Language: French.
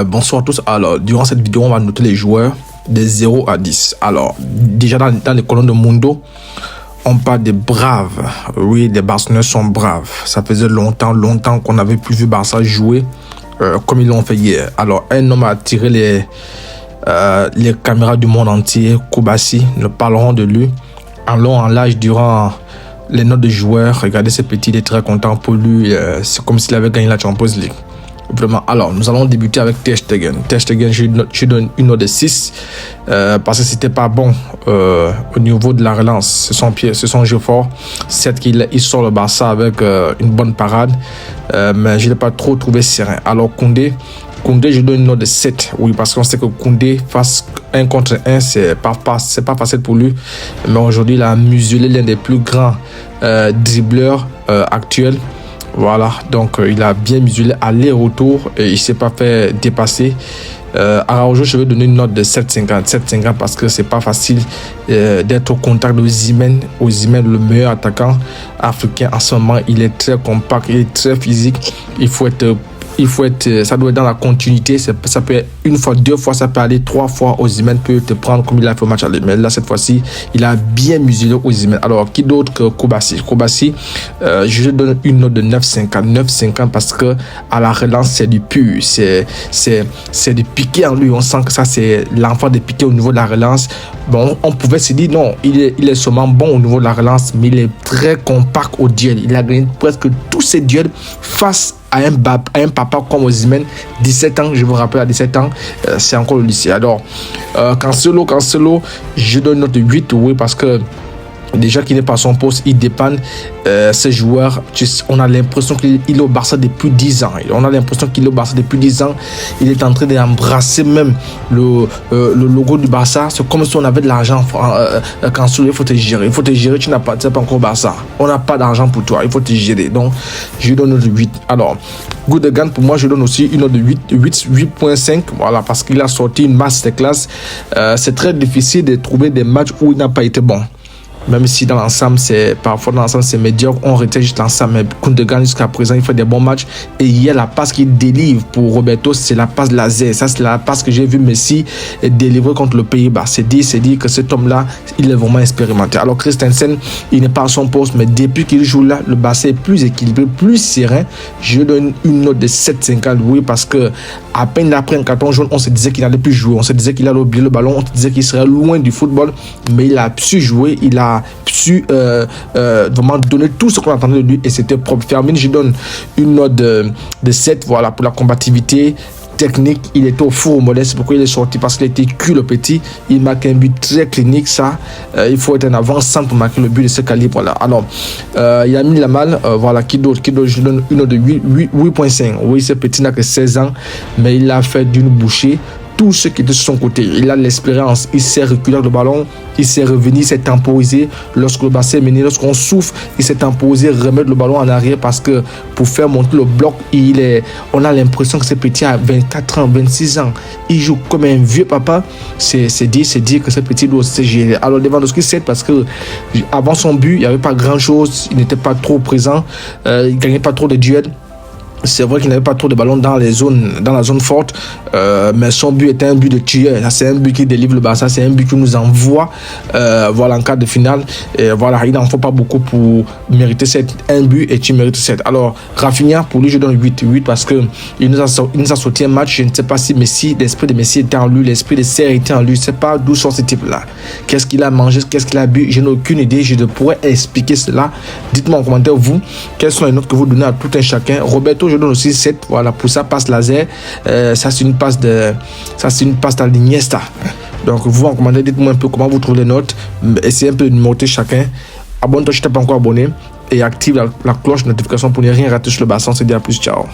Bonsoir à tous. Alors, durant cette vidéo, on va noter les joueurs de 0 à 10. Alors, déjà dans les colonnes de Mundo, on parle des braves. Oui, les Barcelonais sont braves. Ça faisait longtemps qu'on n'avait plus vu Barça jouer comme ils l'ont fait hier. Alors, un homme a attiré les caméras du monde entier, Koubassi. Nous parlerons de lui en long, en large durant les notes de joueurs. Regardez ce petit, il est très content pour lui. C'est comme s'il avait gagné la Champions League. Vraiment. Alors, nous allons débuter avec Ter Stegen. Ter Stegen, je donne une note de 6 parce que c'était pas bon au niveau de la relance. C'est son jeu fort. Certes qu'il sort le Barça avec une bonne parade, mais je ne l'ai pas trop trouvé serein. Alors, Koundé, je donne une note de 7. Oui, parce qu'on sait que Koundé, face 1 contre 1, c'est pas facile pour lui. Mais aujourd'hui, il a muselé l'un des plus grands dribbleurs actuels. Voilà, donc il a bien muselé aller-retour et il ne s'est pas fait dépasser. Araujo, je vais donner une note de 7,50 parce que c'est pas facile d'être au contact de Osimhen. Osimhen, le meilleur attaquant africain en ce moment, il est très compact, il est très physique. Il faut être, ça doit être dans la continuité. Ça peut être une fois, deux fois, ça peut aller trois fois. Osimhen peut te prendre comme il a fait au match aller. Mais là, cette fois-ci, il a bien muselé Osimhen. Alors, qui d'autre que Koubassi? Koubassi, je donne une note de 9,50 parce que à la relance, c'est du pur. C'est du piqué en lui. On sent que ça, c'est l'enfant de piqué au niveau de la relance. Bon, on pouvait se dire non, il est seulement bon au niveau de la relance, mais il est très compact au duel. Il a gagné presque tous ses duels face à un papa comme Osimhen, 17 ans, je vous rappelle, à 17 ans, c'est encore le lycée. Alors, Cancelo, je donne une note de 8, oui, parce que déjà qu'il n'est pas à son poste, il dépanne ces joueurs. On a l'impression qu'il est au Barça depuis 10 ans. Il est en train d'embrasser même le logo du Barça. C'est comme si on avait de l'argent. Quand il faut te gérer. Tu n'es pas encore au Barça. On n'a pas d'argent pour toi. Il faut te gérer. Donc, je donne une note de 8. Alors, Gundogan, pour moi, je donne aussi une note de 8.5. Voilà, parce qu'il a sorti une masterclass. C'est très difficile de trouver des matchs où il n'a pas été bon. Même si dans l'ensemble, c'est médiocre, on retient juste l'ensemble. Mais Gundogan, jusqu'à présent, il fait des bons matchs. Et hier, la passe qu'il délivre pour Roberto, c'est la passe laser. Ça, c'est la passe que j'ai vu Messi délivrer contre le Pays-Bas. C'est dit que cet homme-là, il est vraiment expérimenté. Alors, Christensen, il n'est pas à son poste, mais depuis qu'il joue là, le Barça est plus équilibré, plus serein. Je donne une note de 7,50. Oui, parce que à peine après un carton jaune, on se disait qu'il n'allait plus jouer. On se disait qu'il allait oublier le ballon. On se disait qu'il serait loin du football. Mais il a su jouer. Il a su vraiment donner tout ce qu'on attendait de lui et c'était propre. Fermin, je donne une note de 7, voilà, pour la combativité technique. Il était au four au modeste, c'est pourquoi il est sorti, parce qu'il était cul le petit. Il marque un but très clinique, ça. Il faut être en avant-centre pour marquer le but de ce calibre-là. Alors, il a mis la malle, voilà, qui d'autre, je donne une note de 8.5. Oui, ce petit n'a que 16 ans, mais il a fait d'une bouchée tout ce qui est de son côté. Il a l'expérience, il sait reculer le ballon, il sait revenir, il sait temporiser. Lorsque le bassin est mené, lorsqu'on souffle, il sait temporiser, remettre le ballon en arrière parce que pour faire monter le bloc, on a l'impression que ce petit a 24 ans, 26 ans. Il joue comme un vieux papa. C'est dire que ce petit doit se gérer. Alors, Lewandowski, c'est parce que avant son but, il n'y avait pas grand chose, il n'était pas trop présent, il ne gagnait pas trop de duels. C'est vrai qu'il n'avait pas trop de ballons dans la zone forte, mais son but était un but de tueur. C'est un but qui délivre le Barça, c'est un but qui nous envoie voilà, en quart de finale. Et voilà, il n'en faut pas beaucoup pour mériter un but et tu mérites 7. Alors, Rafinha, pour lui, je donne 8 parce qu'il nous a sorti un match. Je ne sais pas si l'esprit de Messi était en lui, l'esprit de Serre était en lui. Je ne sais pas d'où sort ce type-là. Qu'est-ce qu'il a mangé, qu'est-ce qu'il a bu, je n'ai aucune idée. Je ne pourrais expliquer cela. Dites-moi en commentaire, vous, quelles sont les notes que vous donnez à tout un chacun. Roberto, je donne aussi 7, voilà, pour sa passe laser. Ça c'est une passe dans l'Iniesta. Donc vous en commentaire, dites-moi un peu comment vous trouvez les notes. Essayez un peu de noter chacun. Abonne-toi si tu n'es pas encore abonné et active la cloche de notification pour ne rien rater sur le bassin. On se dit à plus, ciao.